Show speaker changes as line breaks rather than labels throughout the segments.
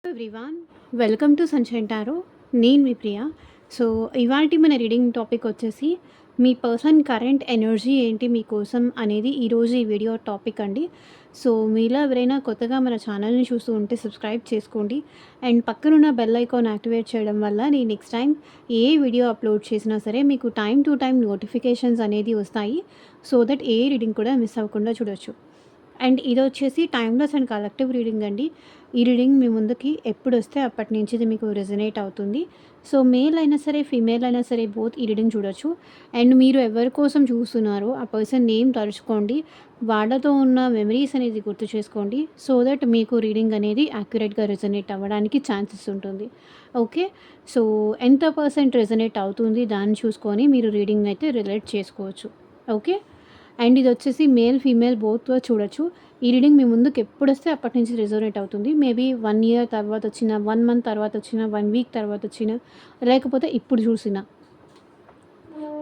Everyone, welcome to sunshine tarot. నేను మీ ప్రియ. So, ఇవాల్టి మన రీడింగ్ టాపిక్ వచ్చేసి మీ పర్సన్ కరెంట్ ఎనర్జీ ఏంటి మీకోసం అనేది ఈరోజు ఈ వీడియో టాపిక్ అండి. సో, మీలో ఎవరైనా కొత్తగా మన ఛానల్‌ని చూస్తూ ఉంటే సబ్స్క్రైబ్ చేసుకోండి. అండ్ పక్కనున్న బెల్ ఐకాన్ యాక్టివేట్ చేయడం వల్ల నేను నెక్స్ట్ టైం ఏ వీడియో అప్లోడ్ చేసినా సరే మీకు టైమ్ టు టైమ్ నోటిఫికేషన్స్ అనేది వస్తాయి. సో దట్ ఏ రీడింగ్ కూడా మిస్ అవ్వకుండా చూడొచ్చు. అండ్ ఇదొచ్చేసి టైమ్‌లెస్ అండ్ కలెక్టివ్ రీడింగ్ అండి. ఈ రీడింగ్ మీ ముందుకి ఎప్పుడొస్తే అప్పటి నుంచి ఇది మీకు రెజొనేట్ అవుతుంది. సో, మేల్ అయినా సరే, ఫీమేల్ అయినా సరే బోత్ ఈ రీడింగ్ చూడొచ్చు. అండ్ మీరు ఎవరి కోసం చూస్తున్నారో ఆ పర్సన్ నేమ్ తలుచుకోండి. వాళ్ళతో ఉన్న మెమరీస్ అనేది గుర్తు చేసుకోండి. సో దట్ మీకు రీడింగ్ అనేది యాక్యురేట్‌గా రెజొనేట్ అవ్వడానికి ఛాన్సెస్ ఉంటుంది. ఓకే. సో, ఎంత పర్సెంట్ రెజొనేట్ అవుతుంది దాన్ని చూసుకొని మీరు రీడింగ్ అయితే రిలేట్ చేసుకోవచ్చు. ఓకే. అండ్ ఇదొచ్చేసి మేల్, ఫీమేల్ బోత్ చూడొచ్చు. ఈ రీడింగ్ మీ ముందుకు ఎప్పుడొస్తే అప్పటి నుంచి రెజొనేట్ అవుతుంది. మేబీ 1 ఇయర్ తర్వాత వచ్చిన, 1 మంత్ తర్వాత వచ్చిన, 1 వీక్ తర్వాత వచ్చిన, లేకపోతే ఇప్పుడు చూసినా.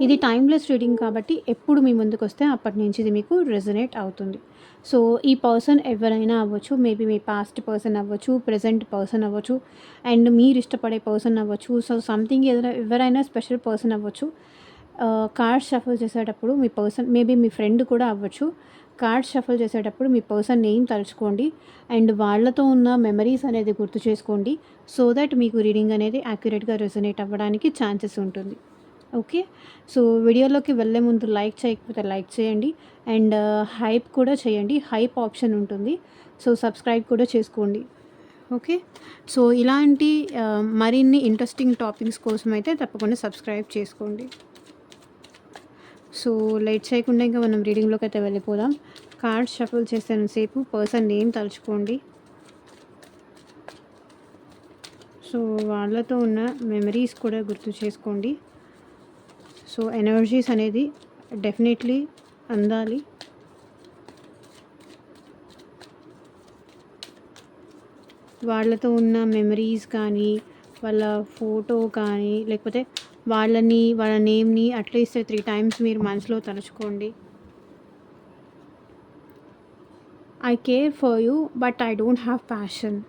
ఇది టైమ్‌లెస్ రీడింగ్ కాబట్టి ఎప్పుడు మీ ముందుకొస్తే అప్పటి నుంచి ఇది మీకు రెజొనేట్ అవుతుంది. సో, ఈ పర్సన్ ఎవరైనా అవ్వచ్చు. మేబీ మీ పాస్ట్ పర్సన్ అవ్వచ్చు, ప్రెజెంట్ పర్సన్ అవ్వచ్చు, అండ్ మీరు ఇష్టపడే పర్సన్ అవ్వచ్చు. సో, సంథింగ్ ఎవరైనా స్పెషల్ పర్సన్ అవ్వచ్చు. కార్డ్స్ షఫుల్ చేసేటప్పుడు మీ పర్సన్ మేబీ మీ ఫ్రెండ్ కూడా అవ్వచ్చు. కార్డ్స్ షఫుల్ చేసేటప్పుడు మీ పర్సన్ నేమ్ తలుచుకోండి. అండ్ వాళ్ళతో ఉన్న మెమరీస్ అనేది గుర్తు చేసుకోండి. సో దట్ మీకు రీడింగ్ అనేది యాక్యురేట్‌గా రెజొనేట్ అవ్వడానికి ఛాన్సెస్ ఉంటుంది. ఓకే. సో, వీడియోలోకి వెళ్ళే ముందు లైక్ చేయకపోతే లైక్ చేయండి. అండ్ హైప్ కూడా చేయండి. హైప్ ఆప్షన్ ఉంటుంది. సో, సబ్స్క్రైబ్ కూడా చేసుకోండి. ఓకే. సో, ఇలాంటి మరిన్ని ఇంట్రెస్టింగ్ టాపిక్స్ కోసమైతే తప్పకుండా సబ్స్క్రైబ్ చేసుకోండి. సో, లేట్ చేయకుండా ఇంకా మనం రీడింగ్‌లోకి అయితే వెళ్ళిపోదాం. కార్డ్స్ షఫుల్ చేసేంతసేపు పర్సన్ నేమ్ తలుచుకోండి. సో, వాళ్ళతో ఉన్న మెమరీస్ కూడా గుర్తు చేసుకోండి. సో, ఎనర్జీస్ అనేది డెఫినెట్లీ అందాలి. వాళ్ళతో ఉన్న మెమరీస్ కానీ, వాళ్ళ ఫోటో కానీ, లేకపోతే వాళ్ళ నేమ్‌ని అట్లీస్ట్ 3 టైమ్స్ మీరు మనసులో తలుచుకోండి. I care for you but I don't have passion.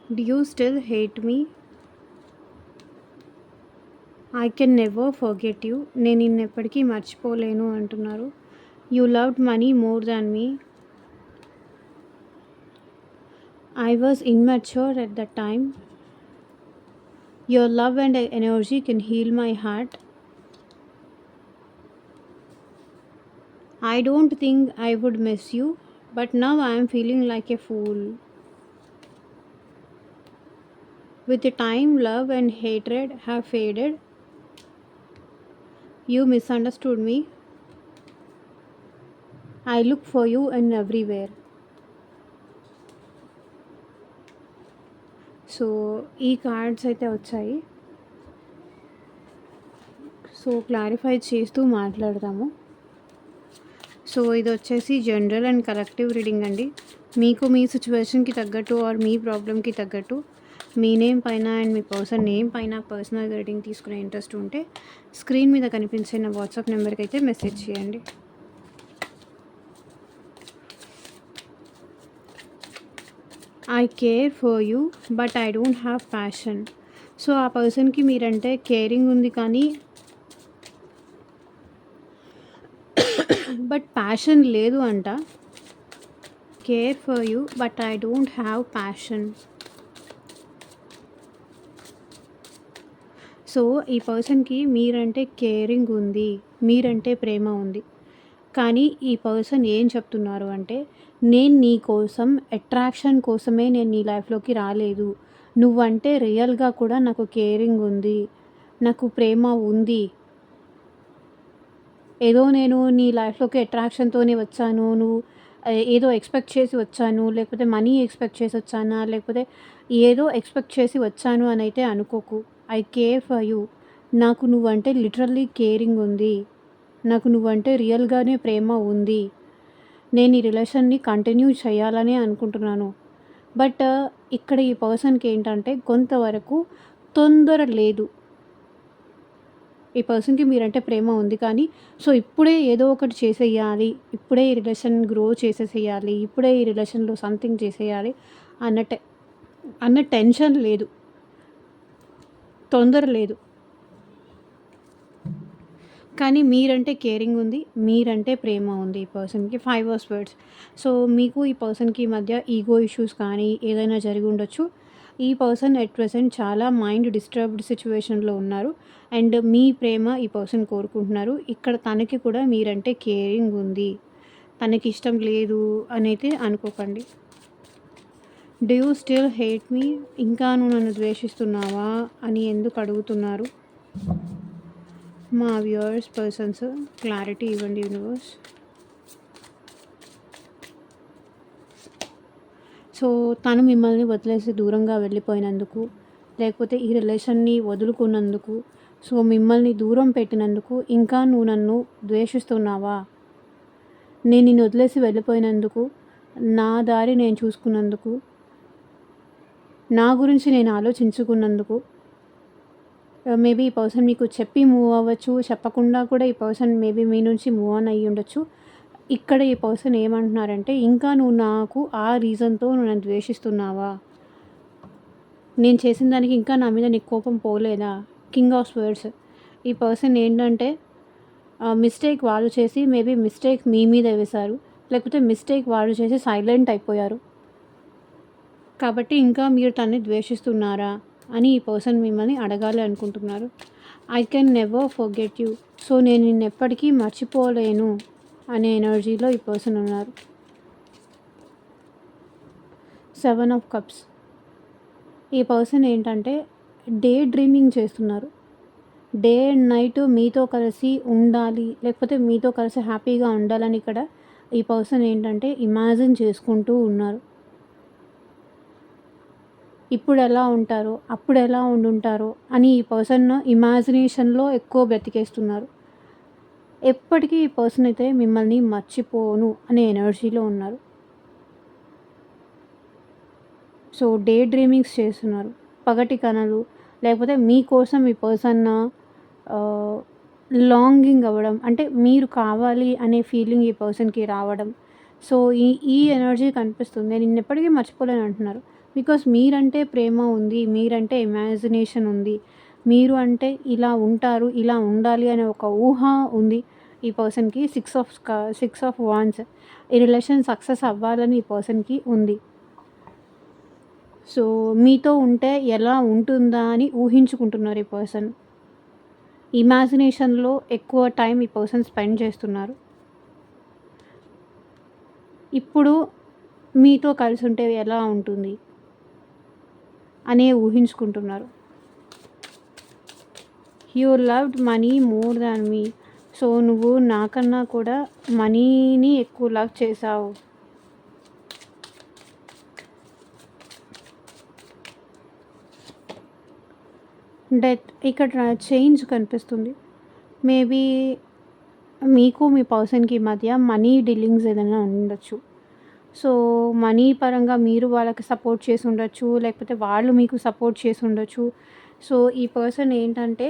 Do you still hate me? I can never forget you. నేను నిన్నెప్పటికీ మర్చిపోలేను అంటున్నారు. You loved money more than me. I was immature at that time. Your love and energy can heal my heart. I don't think I would miss you, but now I am feeling like a fool. With the time, love and hatred have faded. You misunderstood me. I look for you in everywhere. So, ఈ cards అయితే వచ్చాయి. So, clarify చేస్తూ మాట్లాడదాము. So, ఇది వచ్చేసి general and collective reading అండి. మీకు మీ సిచ్యువేషన్‌కి తగ్గట్టు ఆర్ మీ ప్రాబ్లమ్‌కి తగ్గట్టు మీ నేమ్ పైన అండ్ మీ పర్సన్ నేమ్ పైన పర్సనల్ రీడింగ్ తీసుకునే ఇంట్రెస్ట్ ఉంటే స్క్రీన్ మీద కనిపించే నా వాట్సాప్ నెంబర్కి అయితే మెసేజ్ చేయండి. I care for you but I don't have passion. So, ఆ పర్సన్‌కి మీరంటే కేరింగ్ ఉంది కానీ బట్ ప్యాషన్ లేదు అంట. Care for you but I don't have passion. So, ఈ పర్సన్‌కి మీరంటే కేరింగ్ ఉంది. మీరంటే ప్రేమ ఉంది. కానీ ఈ పర్సన్ ఏం చెప్తున్నారు అంటే, నేను నీ కోసం అట్రాక్షన్ కోసమే నేను నీ లైఫ్‌లోకి రాలేదు. నువ్వంటే రియల్‌గా కూడా నాకు కేరింగ్ ఉంది. నాకు ప్రేమ ఉంది. ఏదో నేను నీ లైఫ్‌లోకి అట్రాక్షన్‌తోనే వచ్చాను. నువ్వు ఏదో ఎక్స్‌పెక్ట్ చేసి వచ్చాను. లేకపోతే మనీ ఎక్స్‌పెక్ట్ చేసి వచ్చానా? లేకపోతే ఏదో ఎక్స్‌పెక్ట్ చేసి వచ్చాను అనైతే అనుకోకు. I care for you. నాకు నువ్వంటే లిటరల్లీ కేరింగ్ ఉంది. నాకు నువ్వంటే రియల్‌గానే ప్రేమ ఉంది. నేను ఈ రిలేషన్‌ని కంటిన్యూ చేయాలనే అనుకుంటున్నాను. బట్ ఇక్కడ ఈ పర్సన్‌కి ఏంటంటే కొంతవరకు తొందర లేదు. ఈ పర్సన్‌కి మీరంటే ప్రేమ ఉంది కానీ, సో ఇప్పుడే ఏదో ఒకటి చేసేయాలి. ఇప్పుడే ఈ రిలేషన్ గ్రో చేసేసేయాలి. ఇప్పుడే ఈ రిలేషన్‌లో సంథింగ్ చేసేయాలి అన్న అన్న టెన్షన్ లేదు. తొందర లేదు. కానీ మీరంటే కేరింగ్ ఉంది. మీరంటే ప్రేమ ఉంది ఈ పర్సన్‌కి. 5 వర్డ్స్. సో మీకు ఈ పర్సన్‌కి మధ్య ఈగో ఇష్యూస్ కానీ ఏదైనా జరిగి ఉండొచ్చు. ఈ పర్సన్ ఎట్ ప్రెజెంట్ చాలా మైండ్ డిస్టర్బ్డ్ సిట్యుయేషన్‌లో ఉన్నారు. అండ్ మీ ప్రేమ ఈ పర్సన్ కోరుకుంటున్నారు. ఇక్కడ తనకి కూడా మీరంటే కేరింగ్ ఉంది. తనకి ఇష్టం లేదు అనైతే అనుకోకండి. Do you still hate me? ఇంకా నువ్వు నన్ను ద్వేషిస్తున్నావా అని ఎందుకు అడుగుతున్నారు? మా వ్యూవర్స్ పర్సన్స్ క్లారిటీ ఇవ్వండి యూనివర్స్. సో తను మిమ్మల్ని వదిలేసి దూరంగా వెళ్ళిపోయినందుకు, లేకపోతే ఈ రిలేషన్ని వదులుకున్నందుకు, సో మిమ్మల్ని దూరం పెట్టినందుకు ఇంకా నువ్వు నన్ను ద్వేషిస్తున్నావా? నేను నిన్ను వదిలేసి వెళ్ళిపోయినందుకు, నా దారి నేను చూసుకున్నందుకు, నా గురించి నేను ఆలోచించుకున్నందుకు, మేబీ ఈ పర్సన్ మీకు చెప్పి మూవ్ అవ్వచ్చు, చెప్పకుండా కూడా ఈ పర్సన్ మేబీ మీ నుంచి మూవ్ ఆన్ అయ్యి ఉండొచ్చు. ఇక్కడ ఈ పర్సన్ ఏమంటున్నారంటే, ఇంకా నువ్వు నాకు ఆ రీజన్‌తో నువ్వు నన్ను ద్వేషిస్తున్నావా? నేను చేసిన దానికి ఇంకా నా మీద నీకు కోపం పోలేదా? King of swords. ఈ పర్సన్ ఏంటంటే మిస్టేక్ వాళ్ళు చేసి మేబీ మిస్టేక్ మీ మీద వేశారు. లేకపోతే మిస్టేక్ వాళ్ళు చేసి సైలెంట్ అయిపోయారు. కాబట్టి ఇంకా మీరు తనని ద్వేషిస్తున్నారా అని ఈ పర్సన్ మిమ్మల్ని అడగాలి అనుకుంటున్నారు. I can never forget you. So నేను నిన్ను ఎప్పటికీ మర్చిపోలేను అనే ఎనర్జీలో ఈ పర్సన్ ఉన్నారు. 7 ఆఫ్ కప్స్. ఈ పర్సన్ ఏంటంటే డే డ్రీమింగ్ చేస్తున్నారు. డే అండ్ నైట్ మీతో కలిసి ఉండాలి, లేకపోతే మీతో కలిసి హ్యాపీగా ఉండాలని ఇక్కడ ఈ పర్సన్ ఏంటంటే ఇమాజిన్ చేసుకుంటూ ఉన్నారు. ఇప్పుడు ఎలా ఉంటారో, అప్పుడు ఎలా ఉండుంటారో అని ఈ పర్సన్ ఇమాజినేషన్‌లో ఎక్కువ బ్రతికేస్తున్నారు. ఎప్పటికీ ఈ పర్సన్ అయితే మిమ్మల్ని మర్చిపోను అనే ఎనర్జీలో ఉన్నారు. సో డే డ్రీమింగ్స్ చేస్తున్నారు. పగటి కలలు, లేకపోతే మీకోసం ఈ పర్సన్ లాంగింగ్ అవ్వడం, అంటే మీరు కావాలి అనే ఫీలింగ్ ఈ పర్సన్‌కి రావడం. సో ఈ ఎనర్జీ కనిపిస్తుంది. నేను నిన్నెప్పటికీ మర్చిపోలేను అంటున్నారు. బికాస్ మీరంటే ప్రేమ ఉంది, మీరంటే ఇమాజినేషన్ ఉంది, మీరు అంటే ఇలా ఉంటారు, ఇలా ఉండాలి అనే ఒక ఊహ ఉంది ఈ పర్సన్‌కి. 6 ఆఫ్ వాండ్స్. ఈ రిలేషన్ సక్సెస్ అవ్వాలని ఈ పర్సన్‌కి ఉంది. సో మీతో ఉంటే ఎలా ఉంటుందా అని ఊహించుకుంటున్నారు ఈ పర్సన్. ఇమాజినేషన్‌లో ఎక్కువ టైం ఈ పర్సన్ స్పెండ్ చేస్తున్నారు. ఇప్పుడు మీతో కలిసి ఉంటే ఎలా ఉంటుంది అనే ఊహించుకుంటున్నారు. You loved money more than me. So నువ్వు నాకన్నా కూడా మనీని ఎక్కువ లవ్ చేసావు. డెత్. ఇక్కడ చేంజ్ కనిపిస్తుంది. మేబీ మీకు మీ పర్సన్‌కి మధ్య మనీ డీలింగ్స్ ఏదైనా ఉండొచ్చు. సో మనీ పరంగా మీరు వాళ్ళకి సపోర్ట్ చేసి ఉండొచ్చు, లేకపోతే వాళ్ళు మీకు సపోర్ట్ చేసి ఉండొచ్చు. సో ఈ పర్సన్ ఏంటంటే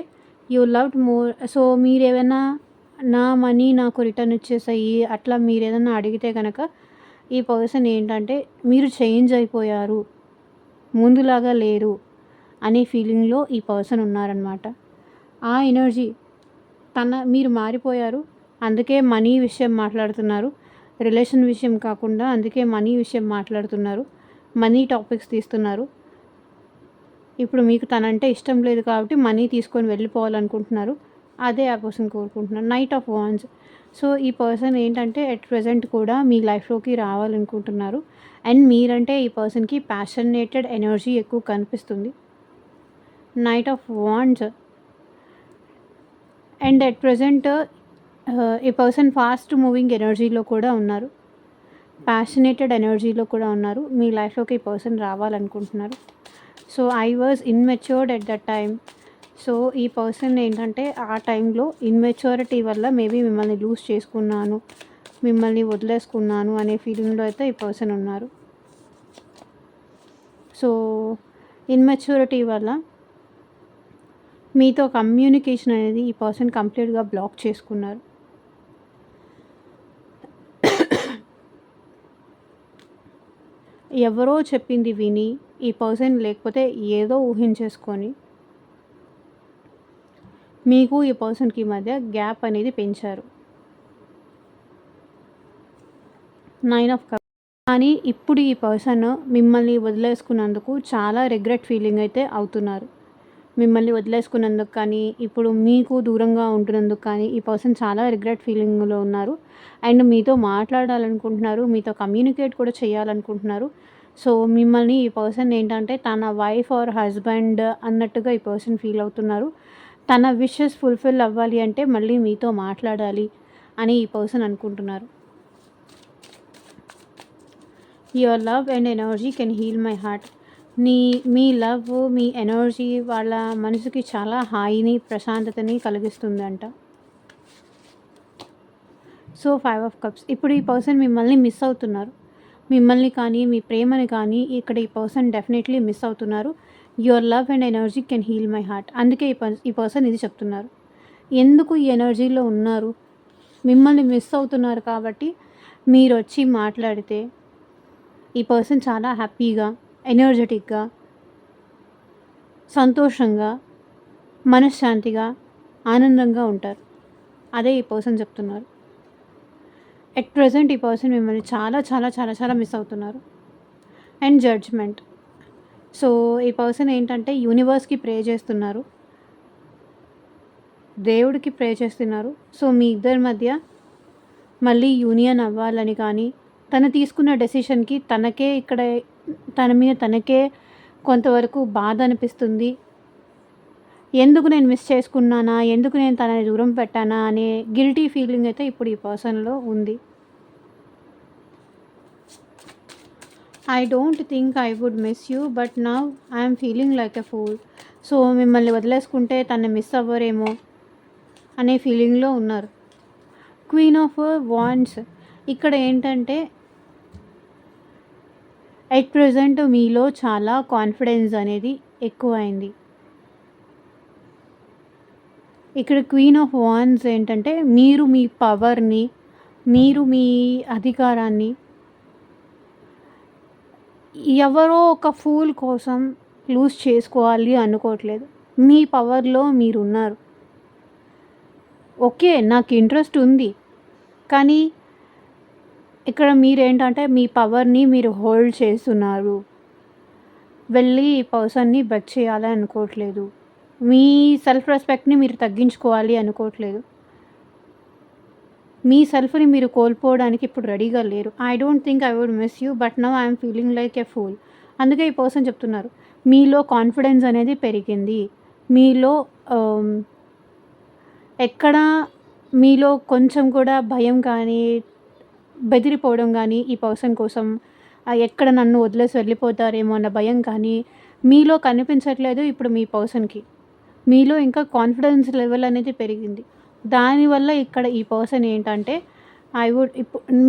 యూ లవ్డ్ మోర్. సో మీరేమైనా నా మనీ నాకు రిటర్న్ ఇచ్చేసేయి అట్లా మీరేదన్నా అడిగితే కనుక ఈ పర్సన్ ఏంటంటే మీరు చేంజ్ అయిపోయారు, ముందులాగా లేరు అనే ఫీలింగ్లో ఈ పర్సన్ ఉన్నారనమాట. ఆ ఎనర్జీ మీరు మారిపోయారు, అందుకే మనీ విషయం మాట్లాడుతున్నారు. రిలేషన్ విషయం కాకుండా అందుకే మనీ విషయం మాట్లాడుతున్నారు. మనీ టాపిక్స్ తీస్తున్నారు. ఇప్పుడు మీకు తనంటే ఇష్టం లేదు కాబట్టి మనీ తీసుకొని వెళ్ళిపోవాలనుకుంటున్నారు. అదే ఆ పర్సన్ కోరుకుంటున్నారు. Knight of wands. సో ఈ పర్సన్ ఏంటంటే ఎట్ ప్రెజెంట్ కూడా మీ లైఫ్లోకి రావాలనుకుంటున్నారు. అండ్ మీరంటే ఈ పర్సన్కి ప్యాషనేటెడ్ ఎనర్జీ ఎక్కువ కనిపిస్తుంది. Knight of wands. And at present ఈ పర్సన్ ఫాస్ట్ మూవింగ్ ఎనర్జీలో కూడా ఉన్నారు. ప్యాషనేటెడ్ ఎనర్జీలో కూడా ఉన్నారు. మీ లైఫ్లోకి ఈ పర్సన్ రావాలనుకుంటున్నారు. So I was immatured at that time. So ఈ పర్సన్ ఏంటంటే ఆ టైంలో ఇన్మెచ్యూరిటీ వల్ల మేబీ మిమ్మల్ని లూజ్ చేసుకున్నాను, మిమ్మల్ని వదిలేసుకున్నాను అనే ఫీలింగ్లో అయితే ఈ పర్సన్ ఉన్నారు. సో ఇన్మెచ్యూరిటీ వల్ల మీతో కమ్యూనికేషన్ అనేది ఈ పర్సన్ కంప్లీట్గా బ్లాక్ చేసుకున్నారు. ఎవరో చెప్పింది విని ఈ పర్సన్ లేకపోతే ఏదో ఊహించేసుకొని మీకు ఈ పర్సన్కి మధ్య గ్యాప్ అనేది పెంచారు. 9 ఆఫ్ కప్స్. కానీ ఇప్పుడు ఈ పర్సన్ మిమ్మల్ని వదిలేసుకున్నందుకు చాలా రిగ్రెట్ ఫీలింగ్ అయితే అవుతున్నారు. మిమ్మల్ని వదిలేసుకున్నందుకు కానీ, ఇప్పుడు మీకు దూరంగా ఉంటున్నందుకు కానీ ఈ పర్సన్ చాలా రిగ్రెట్ ఫీలింగ్లో ఉన్నారు. అండ్ మీతో మాట్లాడాలనుకుంటున్నారు, మీతో కమ్యూనికేట్ కూడా చేయాలనుకుంటున్నారు. సో మిమ్మల్ని ఈ పర్సన్ ఏంటంటే తన వైఫ్ ఆర్ హస్బెండ్ అన్నట్టుగా ఈ పర్సన్ ఫీల్ అవుతున్నారు. తన విషెస్ ఫుల్ఫిల్ అవ్వాలి అంటే మళ్ళీ మీతో మాట్లాడాలి అని ఈ పర్సన్ అనుకుంటున్నారు. Your love and energy can heal my heart. మీ లవ్, మీ ఎనర్జీ వాళ్ళ మనసుకి చాలా హాయిని, ప్రశాంతతని కలిగిస్తుందంట. So 5 of cups. ఇప్పుడు ఈ పర్సన్ మిమ్మల్ని మిస్ అవుతున్నారు. మిమ్మల్ని కానీ, మీ ప్రేమని కానీ ఇక్కడ ఈ పర్సన్ డెఫినెట్లీ మిస్ అవుతున్నారు. Your love and energy can heal my heart. అందుకే ఈ పర్సన్ ఇది చెప్తున్నారు. ఎందుకు ఈ ఎనర్జీలో ఉన్నారు? మిమ్మల్ని మిస్ అవుతున్నారు కాబట్టి మీరు వచ్చి మాట్లాడితే ఈ పర్సన్ చాలా హ్యాపీగా, ఎనర్జెటిక్గా, సంతోషంగా, మనశ్శాంతిగా, ఆనందంగా ఉంటారు. అదే ఈ పర్సన్ చెప్తున్నారు. ఎట్ ప్రెజెంట్ ఈ పర్సన్ మిమ్మల్ని చాలా చాలా చాలా చాలా మిస్ అవుతున్నారు. And judgement. సో ఈ పర్సన్ ఏంటంటే యూనివర్స్కి ప్రే చేస్తున్నారు, దేవుడికి ప్రే చేస్తున్నారు. సో మీ ఇద్దరి మధ్య మళ్ళీ యూనియన్ అవ్వాలని కానీ, తను తీసుకున్న డెసిషన్కి తన మీద తనకే కొంతవరకు బాధ అనిపిస్తుంది. ఎందుకు నేను మిస్ చేసుకున్నానా, ఎందుకు నేను తనని దూరం పెట్టానా అనే గిల్టీ ఫీలింగ్ అయితే ఇప్పుడు ఈ పర్సన్లో ఉంది. I don't think I would miss you but now I'm feeling like a fool. So మిమ్మల్ని వదిలేసుకుంటే తను మిస్ అవ్వరేమో అనే ఫీలింగ్లో ఉన్నారు. Queen of wands. ఇక్కడ ఏంటంటే ఎట్ ప్రెజెంట్ మీలో చాలా కాన్ఫిడెన్స్ అనేది ఎక్కువైంది. ఇక్కడ క్వీన్ ఆఫ్ వాండ్స్ ఏంటంటే మీరు మీ పవర్ని, మీరు మీ అధికారాన్ని ఎవరో ఒక ఫూల్ కోసం లూజ్ చేసుకోవాలి అనుకోవట్లేదు. మీ పవర్లో మీరున్నారు. ఓకే, నాకు ఇంట్రెస్ట్ ఉంది, కానీ ఇక్కడ మీరేంటంటే మీ పవర్ని మీరు హోల్డ్ చేస్తున్నారు. వెళ్ళి ఈ పర్సన్ని బెట్ చేయాలి అనుకోవట్లేదు. మీ సెల్ఫ్ రెస్పెక్ట్ని మీరు తగ్గించుకోవాలి అనుకోవట్లేదు. మీ సెల్ఫ్ని మీరు కోల్పోవడానికి ఇప్పుడు రెడీగా లేరు. I don't think I would miss you but now I'm feeling like a fool. అందుకే ఈ పర్సన్ చెప్తున్నారు మీలో కాన్ఫిడెన్స్ అనేది పెరిగింది. మీలో ఎక్కడ మీలో కొంచెం కూడా భయం కానీ, బెదిరిపోవడం కానీ, ఈ పర్సన్ కోసం ఎక్కడ నన్ను వదిలేసి వెళ్ళిపోతారేమో అన్న భయం కానీ మీలో కనిపించట్లేదు. ఇప్పుడు మీ పర్సన్కి మీలో ఇంకా కాన్ఫిడెన్స్ లెవెల్ అనేది పెరిగింది. దానివల్ల ఇక్కడ ఈ పర్సన్ ఏంటంటే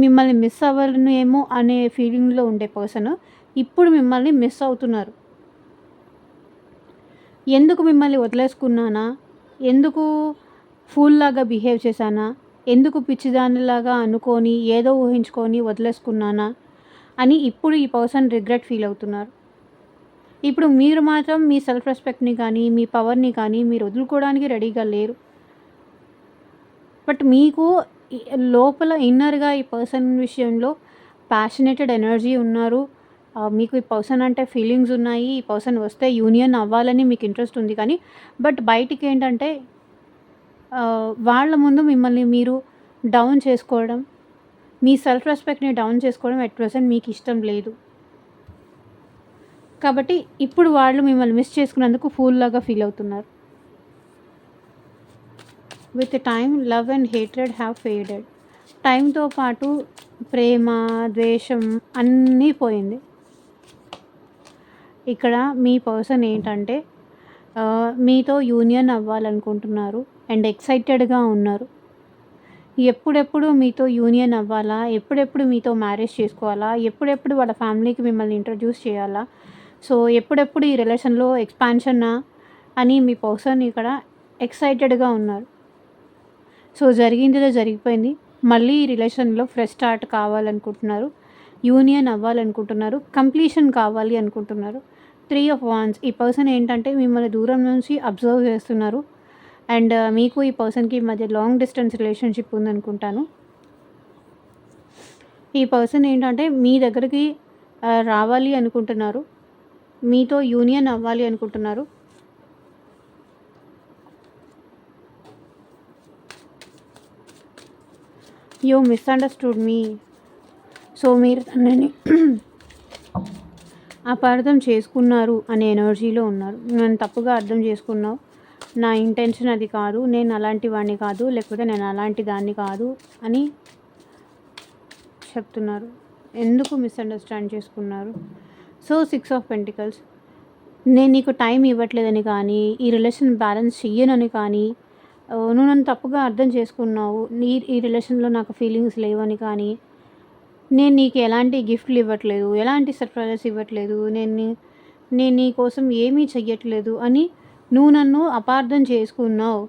మిమ్మల్ని మిస్ అవ్వలేమో అనే ఫీలింగ్లో ఉండే పర్సన్ ఇప్పుడు మిమ్మల్ని మిస్ అవుతున్నారు. ఎందుకు మిమ్మల్ని వదిలేసుకున్నానా, ఎందుకు ఫూల్ లాగా బిహేవ్ చేశానా, ఎందుకు పిచ్చిదానిలాగా అనుకొని ఏదో ఊహించుకొని వదిలేసుకున్నానా అని ఇప్పుడు ఈ పర్సన్ రిగ్రెట్ ఫీల్ అవుతున్నారు. ఇప్పుడు మీరు మాత్రం మీ సెల్ఫ్ రెస్పెక్ట్ని కానీ, మీ పవర్ని కానీ మీరు వదులుకోవడానికి రెడీగా లేరు. బట్ మీకు లోపల ఇన్నర్గా ఈ పర్సన్ విషయంలో ప్యాషనేటెడ్ ఎనర్జీ ఉన్నారు. మీకు ఈ పర్సన్ అంటే ఫీలింగ్స్ ఉన్నాయి. ఈ పర్సన్ వస్తే యూనియన్ అవ్వాలని మీకు ఇంట్రెస్ట్ ఉంది. కానీ బట్ బయటికి ఏంటంటే వాళ్ళ ముందు మిమ్మల్ని మీరు డౌన్ చేసుకోవడం, మీ సెల్ఫ్ రెస్పెక్ట్ని డౌన్ చేసుకోవడం ఎట్ ప్రెజెంట్ మీకు ఇష్టం లేదు. కాబట్టి ఇప్పుడు వాళ్ళు మిమ్మల్ని మిస్ చేసుకున్నందుకు ఫూల్ లాగా ఫీల్ అవుతున్నారు. With time love and hatred have faded. టైంతో పాటు ప్రేమ, ద్వేషం అన్నీ పోయింది. ఇక్కడ మీ పర్సన్ ఏంటంటే మీతో యూనియన్ అవ్వాలనుకుంటున్నారు అండ్ ఎక్సైటెడ్‌గా ఉన్నారు. ఎప్పుడెప్పుడు మీతో యూనియన్ అవ్వాలా? ఎప్పుడెప్పుడు మీతో మ్యారేజ్ చేసుకోవాలా? ఎప్పుడెప్పుడు వాళ్ళ ఫ్యామిలీకి మిమ్మల్ని ఇంట్రడ్యూస్ చేయాలా? సో, ఎప్పుడెప్పుడు ఈ రిలేషన్‌లో ఎక్స్‌పాన్షనా అని మీ పర్సన్ ఇక్కడ ఎక్సైటెడ్‌గా ఉన్నారు. సో, జరిగిందేదో జరిగిపోయింది. మళ్ళీ ఈ రిలేషన్‌లో ఫ్రెష్ స్టార్ట్ కావాలనుకుంటున్నారు. యూనియన్ అవ్వాలనుకుంటున్నారు. కంప్లీషన్ కావాలి అనుకుంటున్నారు. 3 ఆఫ్ వాండ్స్ ఈ పర్సన్ ఏంటంటే మిమ్మల్ని దూరం నుంచి అబ్జర్వ్ చేస్తున్నారు. అండ్ మీకు ఈ పర్సన్‌కి మధ్య లాంగ్ డిస్టెన్స్ రిలేషన్‌షిప్ ఉందనుకుంటాను. ఈ పర్సన్ ఏంటంటే మీ దగ్గరికి రావాలి అనుకుంటున్నారు. మీతో యూనియన్ అవ్వాలి అనుకుంటున్నారు. You misunderstood me. సో, మీరు తనని అపార్థం చేసుకున్నారు అనే ఎనర్జీలో ఉన్నారు. నన్ను తప్పుగా అర్థం చేసుకున్నావు. నా ఇంటెన్షన్ అది కాదు. నేను అలాంటి వాడిని కాదు. లేకపోతే నేను అలాంటి దాన్ని కాదు అని చెప్తున్నారు. ఎందుకు మిస్అండర్‌స్టాండ్ చేసుకున్నారు? So, 6 of pentacles. నేను నీకు టైం ఇవ్వట్లేదని కానీ, ఈ రిలేషన్ బ్యాలెన్స్ చెయ్యనని కానీ, నువ్వు నన్ను తప్పుగా అర్థం చేసుకున్నావు. ఈ రిలేషన్‌లో నాకు ఫీలింగ్స్ లేవని కానీ, నేను నీకు ఎలాంటి గిఫ్ట్‌లు ఇవ్వట్లేదు. ఎలాంటి సర్ప్రైజెస్ ఇవ్వట్లేదు. నేను నీ కోసం ఏమీ చెయ్యట్లేదు అని నువ్వు నన్ను అపార్థం చేసుకున్నావు.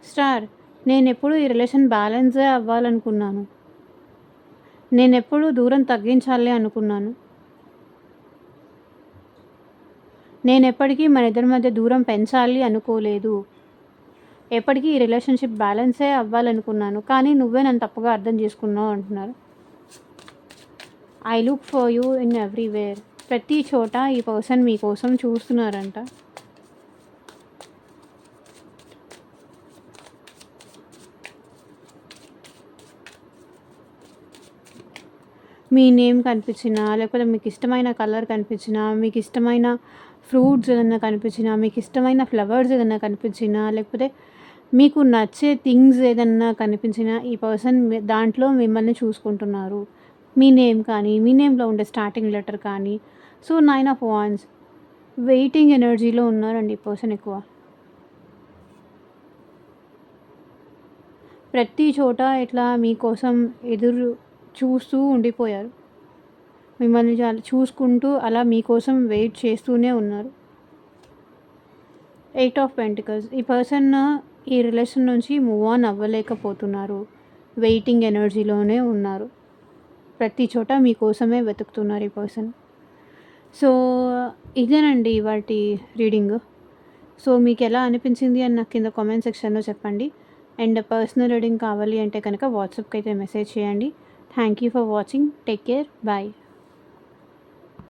స్టార్. నేనెప్పుడు ఈ రిలేషన్ బ్యాలెన్సే అవ్వాలనుకున్నాను. నేనెప్పుడు దూరం తగ్గించాలి అనుకున్నాను. నేనెప్పటికీ మన ఇద్దరి మధ్య దూరం పెంచాలి అనుకోలేదు. ఎప్పటికీ ఈ రిలేషన్‌షిప్ బ్యాలెన్సే అవ్వాలనుకున్నాను. కానీ నువ్వే నన్ను తప్పుగా అర్థం చేసుకున్నావు అంటున్నారు. I look for you in everywhere. ప్రతి చోట ఈ పర్సన్ మీకోసం చూస్తున్నారంట. మీ నేమ్ కనిపించినా, లేకపోతే మీకు ఇష్టమైన కలర్ కనిపించినా, మీకు ఇష్టమైన ఫ్రూట్స్ ఏదన్నా కనిపించినా, మీకు ఇష్టమైన ఫ్లవర్స్ ఏదన్నా కనిపించినా, లేకపోతే మీకు నచ్చే థింగ్స్ ఏదన్నా కనిపించినా, ఈ పర్సన్ దాంట్లో మిమ్మల్ని చూసుకుంటున్నారు. మీ నేమ్ కానీ, మీ నేమ్‌లో ఉండే స్టార్టింగ్ లెటర్ కానీ. So, 9 of wands. వెయిటింగ్ ఎనర్జీలో ఉన్నారండి ఈ పర్సన్ ఎక్కువ. ప్రతి చోట ఇట్లా మీకోసం ఎదురు చూస్తూ ఉండిపోయారు. మిమ్మల్ని చూసుకుంటూ అలా మీకోసం వెయిట్ చేస్తూనే ఉన్నారు. 8 ఆఫ్ పెంటికల్స్. ఈ పర్సన్ ఈ రిలేషన్ నుంచి మూవ్ ఆన్ అవ్వలేకపోతున్నారు. వెయిటింగ్ ఎనర్జీలోనే ఉన్నారు. ప్రతి చోట మీకోసమే వెతుకుతున్నారు ఈ పర్సన్. సో, ఇదేనండి ఇవాల్టి రీడింగ్. సో, మీకు ఎలా అనిపించింది అని నాకు కింద కామెంట్ సెక్షన్‌లో చెప్పండి. అండ్ పర్సనల్ రీడింగ్ కావాలి అంటే కనుక వాట్సాప్‌కి అయితే మెసేజ్ చేయండి. Thank you for watching. Take care. Bye.